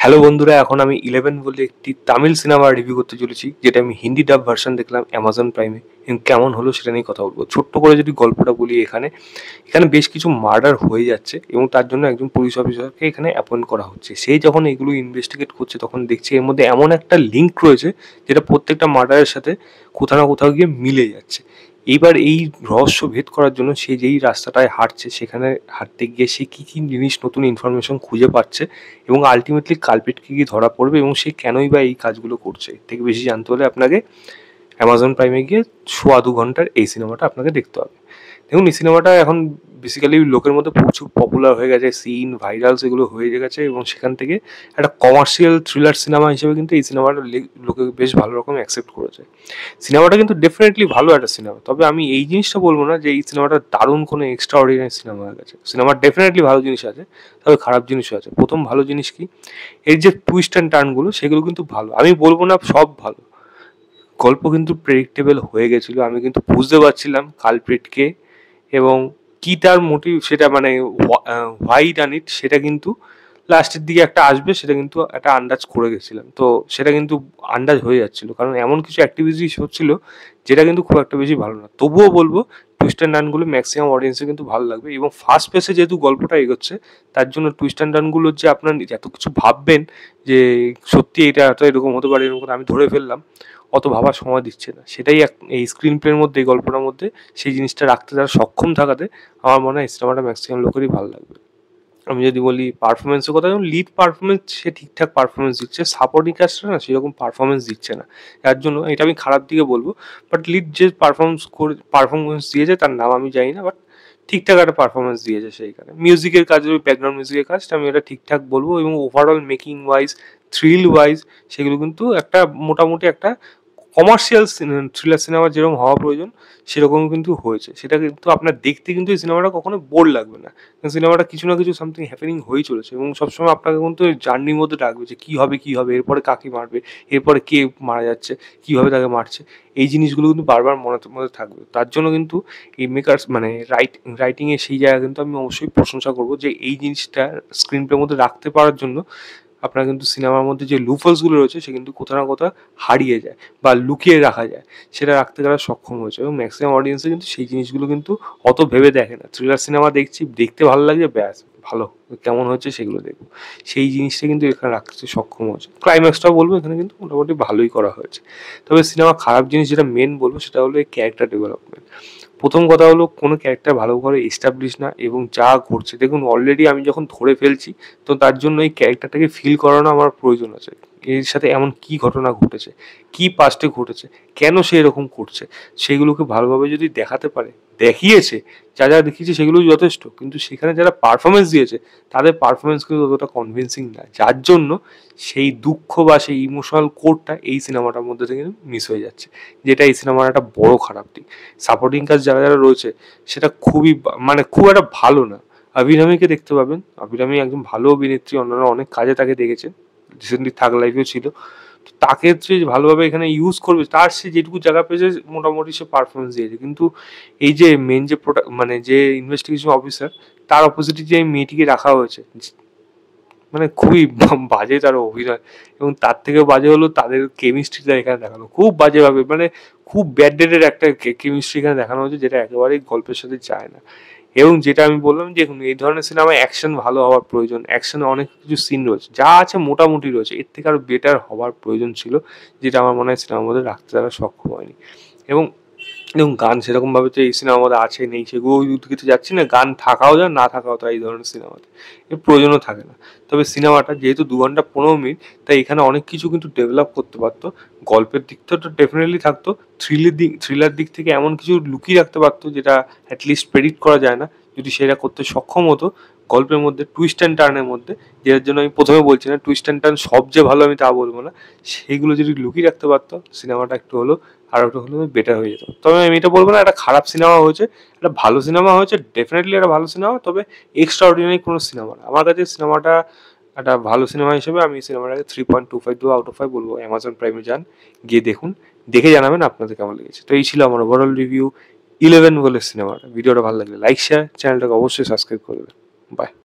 Hello বন্ধুরা, এখন আমি 11 বলে একটি তামিল সিনেমা রিভিউ করতে চলেছি, যেটা আমি হিন্দি ডাব ভার্সন দেখলাম অ্যামাজন প্রাইমে। এবং কেমন হলো সেটা নিয়ে কথা বলবো। ছোট্ট করে যদি গল্পটা বলি, এখানে এখানে বেশ কিছু মার্ডার হয়ে যাচ্ছে এবং তার জন্য একজন পুলিশ অফিসারকে এখানে অ্যাপয়েন্ট করা হচ্ছে। সেই যখন এগুলো ইনভেস্টিগেট করছে তখন দেখছি এর মধ্যে এমন একটা লিঙ্ক রয়েছে যেটা প্রত্যেকটা মার্ডারের সাথে কোথাও না কোথাও গিয়ে মিলে যাচ্ছে। এইবার এই রহস্য ভেদ করার জন্য সে যেই রাস্তাটায় হাঁটছে, সেখানে হাঁটতে গিয়ে সে কী কী জিনিস, নতুন ইনফরমেশন খুঁজে পাচ্ছে এবং আলটিমেটলি কালপিট কি ধরা পড়বে এবং সে কেনই বা এই কাজগুলো করছে। এর থেকে বেশি জানতে হলে আপনাকে অ্যামাজন প্রাইমে গিয়ে 1.25 ঘন্টার এই সিনেমাটা আপনাকে দেখতে হবে। দেখুন, এই সিনেমাটা এখন বেসিক্যালি লোকের মধ্যে প্রচুর পপুলার হয়ে গেছে, সিন ভাইরালস এগুলো হয়ে গেছে এবং সেখান থেকে একটা কমার্শিয়াল থ্রিলার সিনেমা হিসেবে কিন্তু এই সিনেমাটা লোকে বেশ ভালো রকম অ্যাকসেপ্ট করেছে। সিনেমাটা কিন্তু ডেফিনেটলি ভালো একটা সিনেমা, তবে আমি এই জিনিসটা বলবো না যে এই সিনেমাটা দারুণ কোনো এক্সট্রা অর্ডিনারি সিনেমা হয়ে গেছে। সিনেমার ডেফিনেটলি ভালো জিনিস আছে, তবে খারাপ জিনিসও আছে। প্রথম ভালো জিনিস কি, এর যে টুইস্ট অ্যান্ড টার্নগুলো সেগুলো কিন্তু ভালো। আমি বলবো না সব ভালো, গল্প কিন্তু প্রেডিক্টেবল হয়ে গেছিলো। আমি কিন্তু বুঝতে পারছিলাম কালপ্রিটকে এবং কি তার মোটিভ, সেটা মানে হোয়াই ডান ইট, সেটা কিন্তু লাস্টের দিকে একটা আসবে, সেটা কিন্তু একটা আন্দাজ করে গেছিলাম। তো সেটা কিন্তু আন্দাজ হয়ে যাচ্ছিলো, কারণ এমন কিছু অ্যাক্টিভিটিস হচ্ছিল যেটা কিন্তু খুব একটা বেশি ভালো না। তবুও বলবো টুইস্ট অ্যান্ড টার্নগুলো ম্যাক্সিমাম অডিয়েন্সের কিন্তু ভালো লাগবে এবং ফার্স্ট পেসে যেহেতু গল্পটা এগোচ্ছে, তার জন্য টুইস্ট অ্যান্ড টার্নগুলো যে আপনার এত কিছু ভাববেন যে সত্যি এটা এত এরকম হতে পারে, এরকম আমি ধরে ফেললাম, অত ভাবার সময় দিচ্ছে না। সেটাই এই স্ক্রিন প্লের মধ্যে, এই গল্পটার মধ্যে সেই জিনিসটা রাখতে তারা সক্ষম থাকাতে আমার মনে হয় সিনেমাটা ম্যাক্সিমাম লোকেরই ভালো লাগবে। আমি যদি বলি পারফরমেন্সের কথা, যেমন লিড পারফরমেন্স সে ঠিকঠাক পারফরমেন্স দিচ্ছে, সাপোর্টিং কাস্টরা না সেরকম পারফরমেন্স দিচ্ছে না। যার জন্য এটা আমি খারাপ দিকে বলবো। বাট লিড যে পারফরমেন্স দিয়েছে তার নাম আমি জানি না, বাট ঠিকঠাক একটা পারফরমেন্স দিয়েছে সেইখানে। মিউজিকের কাজ, ওই ব্যাকগ্রাউন্ড মিউজিকের কাজটা আমি এটা ঠিকঠাক বলবো এবং overall making wise, thrill wise সেগুলো কিন্তু একটা মোটামুটি একটা কমার্শিয়াল থ্রিলার সিনেমা যেরকম হওয়া প্রয়োজন সেরকম কিন্তু হয়েছে। সেটা কিন্তু আপনার দেখতে কিন্তু এই সিনেমাটা কখনো বোর লাগবে না, কারণ সিনেমাটা কিছু না কিছু সামথিং হ্যাপেনিং হয়েই চলেছে এবং সবসময় আপনাকে কিন্তু জার্নির মধ্যে রাখবে যে কী হবে কী হবে, এরপরে কাকে মারবে, এরপরে কে মারা যাচ্ছে, কীভাবে তাকে মারছে, এই জিনিসগুলো কিন্তু বারবার মনের মধ্যে থাকবে। তার জন্য কিন্তু এই মেকার্স মানে রাইটিংয়ের সেই জায়গা কিন্তু আমি অবশ্যই প্রশংসা করবো যে এই জিনিসটা স্ক্রিন প্লের মধ্যে রাখতে পারার জন্য আপনার কিন্তু সিনেমার মধ্যে যে লুফলসগুলো রয়েছে সে কিন্তু কোথাও না কোথাও হারিয়ে যায় বা লুকিয়ে রাখা যায়, সেটা রাখতে তারা সক্ষম হয়েছে এবং ম্যাক্সিমাম অডিয়েন্সে কিন্তু সেই জিনিসগুলো কিন্তু অত ভেবে দেখে না। থ্রিলার সিনেমা দেখছি, দেখতে ভালো লাগছে, ব্যাস ভালো কেমন হচ্ছে সেগুলো দেখবো, সেই জিনিসটা কিন্তু এখানে রাখতে সক্ষম হয়েছে। ক্লাইম্যাক্সটাও বলবো এখানে কিন্তু মোটামুটি ভালোই করা হয়েছে। তবে সিনেমা খারাপ জিনিস যেটা মেন বলবো সেটা হলো এই ক্যারেক্টার ডেভেলপমেন্ট। প্রথম কথা হলো কোনো ক্যারেক্টার ভালো করে এস্টাবলিশ না এবং যা ঘটছে দেখুন অলরেডি আমি যখন ধরে ফেলছি, তো তার জন্য এই ক্যারেক্টারটাকে ফিল করানো আমার প্রয়োজন আছে। এর সাথে এমন কি ঘটনা ঘটেছে, কি পাস্টে ঘটেছে, কেন সে এরকম করছে, সেগুলোকে ভালোভাবে যদি দেখাতে পারে, দেখিয়েছে, যা যা দেখিয়েছে সেগুলো যথেষ্ট, কিন্তু সেখানে যারা পারফরমেন্স দিয়েছে তাদের পারফরমেন্স কিন্তু ততটা কনভিন্সিং না, যার জন্য সেই দুঃখ বা সেই ইমোশনাল কোরটা এই সিনেমাটার মধ্যে থেকে মিস হয়ে যাচ্ছে, যেটা এই সিনেমার একটা বড় খারাপ দিক। সাপোর্টিং কাজ যারা যারা রয়েছে সেটা খুবই মানে খুব একটা ভালো না। অভিরামীকে দেখতে পাবেন, অভিরামী একজন ভালো অভিনেত্রী, অন্যান্য অনেক কাজে তাকে দেখেছেন, রিসেন্টলি থাগ লাইফেও ছিল। তো তাকে যে ভালোভাবে এখানে ইউজ করবে, তার সে যেটুকু জায়গা পেয়েছে মোটামুটি সে পারফরমেন্স দিয়েছে, কিন্তু এই যে মেন যে মানে যে ইনভেস্টিগেশন অফিসার, তার অপোজিটে যে মেয়েটিকে রাখা হয়েছে, মানে খুবই বাজে তার অভিনয় এবং তার থেকেও বাজে হলো তাদের কেমিস্ট্রিটা এখানে দেখানো খুব বাজেভাবে, মানে খুব ব্যাড ডেটের একটা কেমিস্ট্রি এখানে দেখানো হচ্ছে, যেটা একেবারেই গল্পের সাথে যায় না। এবং যেটা আমি বললাম যে এই ধরনের সিনেমায় অ্যাকশন ভালো হওয়ার প্রয়োজন, অ্যাকশনে অনেক কিছু সিন রয়েছে, যা আছে মোটামুটি রয়েছে, এর থেকে আরও বেটার হওয়ার প্রয়োজন ছিল, যেটা আমার মনে হয় সিনেমার মধ্যে রাখতে তারা সক্ষম হয়নি। এবং এবং গান সেরকমভাবে তো এই সিনেমার মধ্যে আছে নেই, সেগুলো উদ্গীতে যাচ্ছি না, গান থাকাও যায় না থাকাও যায় এই ধরনের সিনেমাতে, এর প্রয়োজনও থাকে না। তবে সিনেমাটা যেহেতু 2 ঘন্টা 15 মিনিট, তাই এখানে অনেক কিছু কিন্তু ডেভেলপ করতে পারতো। গল্পের দিকটা তো ডেফিনেটলি থাকতো, থ্রিলার দিক থেকে এমন কিছু লুকিয়ে রাখতে পারতো যেটা অ্যাটলিস্ট প্রেডিক্ট করা যায় না, যদি সেটা করতে সক্ষম হতো গল্পের মধ্যে, টুইস্ট অ্যান্ড টার্নের মধ্যে, যেটার জন্য আমি প্রথমে বলছি না টুইস্ট অ্যান্ড টার্ন সব যে ভালো আমি তা বলবো না, সেইগুলো যদি লুকিয়ে রাখতে পারতো সিনেমাটা একটু হলো আর একটু হলেও বেটার হয়ে যেত। তবে আমি এটা বলবো না একটা খারাপ সিনেমা হয়েছে, একটা ভালো সিনেমা হয়েছে, ডেফিনেটলি একটা ভালো সিনেমা, তবে এক্সট্রা অর্ডিনারি কোনো সিনেমা না। আমার কাছে সিনেমাটা একটা ভালো সিনেমা হিসেবে আমি সিনেমাটাকে 3.25 দেবো আউট অফ 5 বলবো। অ্যামাজন প্রাইমে যান, গিয়ে দেখুন, দেখে জানাবেন আপনাদের কেমন লেগেছে। তো এই ছিল আমার ওভারঅল রিভিউ 11 বলে সিনেমাটা। ভিডিওটা ভালো লাগলে লাইক শেয়ার, চ্যানেলটাকে অবশ্যই সাবস্ক্রাইব করবেন। বাই।